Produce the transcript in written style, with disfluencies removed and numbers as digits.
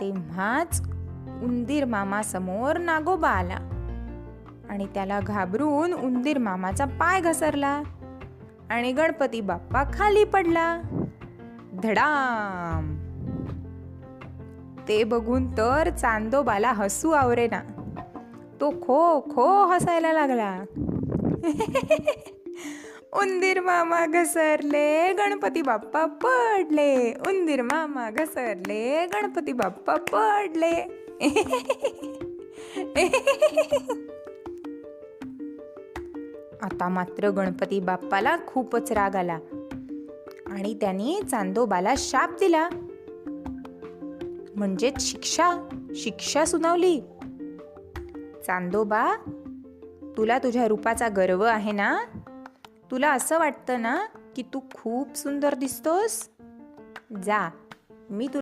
तेव्हाच उंदीर मामा समोर नागोबा आला आणि त्याला घाबरून उंदीर मामाचा पाय घसरला आणि गणपती बाप्पा खाली पडला. धडाम. ते बघून तर चांदोबाला हसू आवरेना. तो खो खो हसायला लागला. उंदीर मामा घसरले, गणपती बाप्पा पडले. उंदीर मामा घसरले, गणपती बाप्पा पडले. आता मात्र गणपती बाप्पाला खूपच राग आला आणि त्यांनी चांदोबाला शाप दिला. म्हणजेच शिक्षा सुनावली. चांदोबा, तुला तुझ्या रूपाचा गर्व आहे ना? तुला असं वाटतं ना की तू खूप सुंदर दिसतोस? जा, मी